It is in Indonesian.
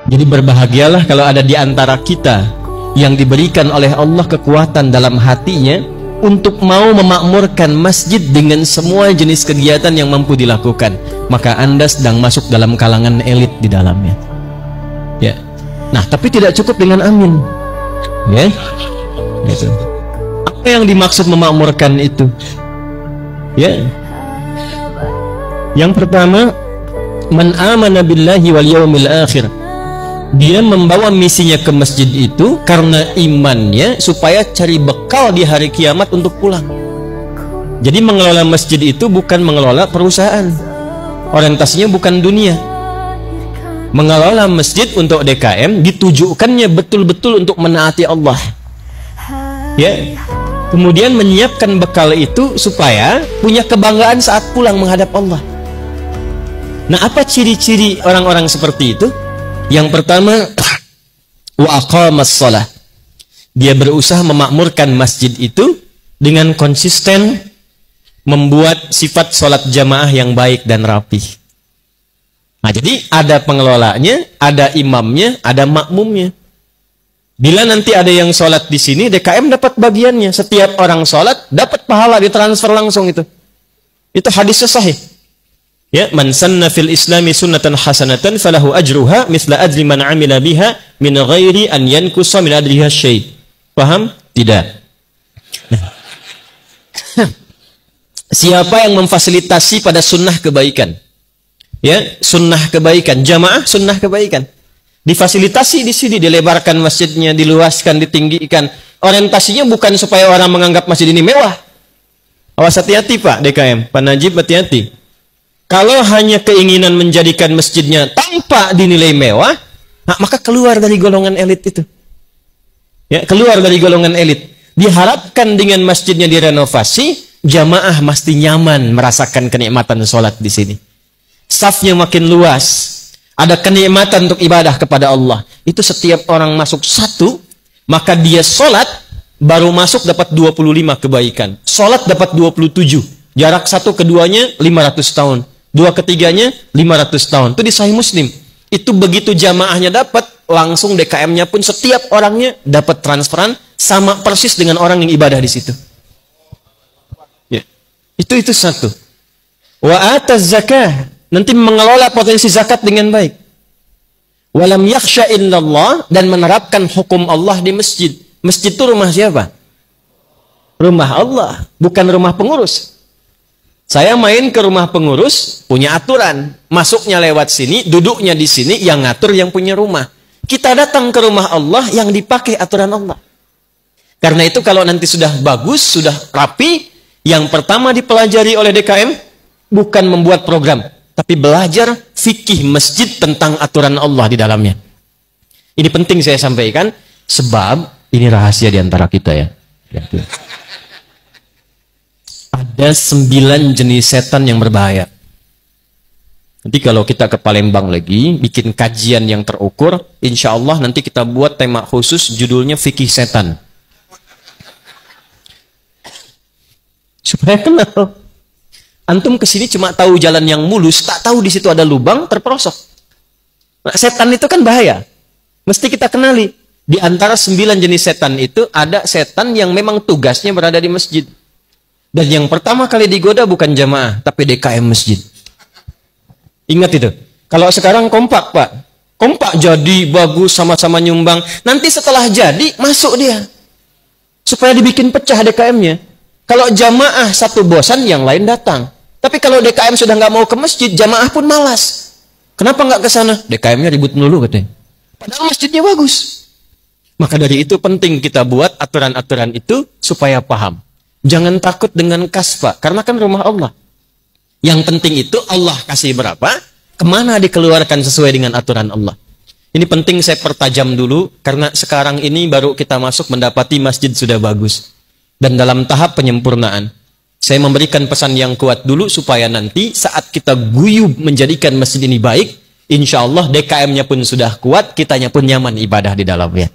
Jadi berbahagialah kalau ada di antara kita yang diberikan oleh Allah kekuatan dalam hatinya untuk mau memakmurkan masjid dengan semua jenis kegiatan yang mampu dilakukan. Maka Anda sedang masuk dalam kalangan elit di dalamnya. Ya. Nah, tapi tidak cukup dengan amin. Ya. Gitu. Apa yang dimaksud memakmurkan itu? Ya. Yang pertama, man amana billahi wal yaumil akhir. Dia membawa misinya ke masjid itu karena imannya supaya cari bekal di hari kiamat untuk pulang. Jadi mengelola masjid itu bukan mengelola perusahaan. Orientasinya bukan dunia. Mengelola masjid untuk DKM ditujukannya betul-betul untuk menaati Allah. Ya. Kemudian menyiapkan bekal itu supaya punya kebanggaan saat pulang menghadap Allah. Nah, apa ciri-ciri orang-orang seperti itu? Yang pertama, wa aqamas shalah. Dia berusaha memakmurkan masjid itu dengan konsisten membuat sifat sholat jamaah yang baik dan rapih. Nah, jadi ada pengelolanya, ada imamnya, ada makmumnya. Bila nanti ada yang sholat di sini, DKM dapat bagiannya. Setiap orang sholat dapat pahala, ditransfer langsung itu. Itu hadisnya sahih. Ya, man sanna fil islami sunnatan hasanatan falahu ajruha mithla ajri man amila biha min ghairi an yankusa min ajriha syai'. Paham? Tidak. Nah. Siapa yang memfasilitasi pada sunnah kebaikan? Ya, sunnah kebaikan, jamaah sunnah kebaikan. Difasilitasi di sini, dilebarkan masjidnya, diluaskan, ditinggikan. Orientasinya bukan supaya orang menganggap masjid ini mewah. Awas, hati-hati Pak DKM, Pak Najib, hati-hati. Kalau hanya keinginan menjadikan masjidnya tanpa dinilai mewah, nah, maka keluar dari golongan elit itu. Ya, keluar dari golongan elit. Diharapkan dengan masjidnya direnovasi, jamaah mesti nyaman merasakan kenikmatan sholat di sini. Safnya makin luas, ada kenikmatan untuk ibadah kepada Allah. Itu setiap orang masuk satu, maka dia sholat baru masuk dapat 25 kebaikan. Sholat dapat 27. Jarak satu keduanya 500 tahun. Dua ketiganya 500 tahun. Itu di Sahih Muslim. Itu begitu jamaahnya dapat, langsung DKM-nya pun setiap orangnya dapat transferan sama persis dengan orang yang ibadah di situ. Ya. Itu satu. Wa ataz zakah, nanti mengelola potensi zakat dengan baik. Walam yakhsha illallah, dan menerapkan hukum Allah di masjid. Masjid itu rumah siapa? Rumah Allah, bukan rumah pengurus. Saya main ke rumah pengurus, punya aturan. Masuknya lewat sini, duduknya di sini, yang ngatur yang punya rumah. Kita datang ke rumah Allah yang dipakai aturan Allah. Karena itu kalau nanti sudah bagus, sudah rapi, yang pertama dipelajari oleh DKM, bukan membuat program, tapi belajar fikih masjid tentang aturan Allah di dalamnya. Ini penting saya sampaikan, sebab ini rahasia di antara kita ya. Ada 9 jenis setan yang berbahaya. Nanti kalau kita ke Palembang lagi, bikin kajian yang terukur, insya Allah nanti kita buat tema khusus judulnya fikih setan. Supaya kenal. Antum kesini cuma tahu jalan yang mulus, tak tahu di situ ada lubang, terperosok. Nah, setan itu kan bahaya. Mesti kita kenali. Di antara 9 jenis setan itu, ada setan yang memang tugasnya berada di masjid. Dan yang pertama kali digoda bukan jamaah, tapi DKM masjid. Ingat itu. Kalau sekarang kompak Pak. Kompak jadi, bagus, sama-sama nyumbang. Nanti setelah jadi, masuk dia. Supaya dibikin pecah DKM-nya. Kalau jamaah satu bosan, yang lain datang. Tapi kalau DKM sudah nggak mau ke masjid, jamaah pun malas. Kenapa nggak ke sana? DKM-nya ribut melulu katanya. Padahal masjidnya bagus. Maka dari itu penting kita buat aturan-aturan itu supaya paham. Jangan takut dengan kas Pak, karena kan rumah Allah. Yang penting itu Allah kasih berapa, kemana dikeluarkan sesuai dengan aturan Allah. Ini penting saya pertajam dulu, karena sekarang ini baru kita masuk mendapati masjid sudah bagus. Dan dalam tahap penyempurnaan. Saya memberikan pesan yang kuat dulu, supaya nanti saat kita guyub menjadikan masjid ini baik, insya Allah DKM-nya pun sudah kuat, kitanya pun nyaman ibadah di dalamnya.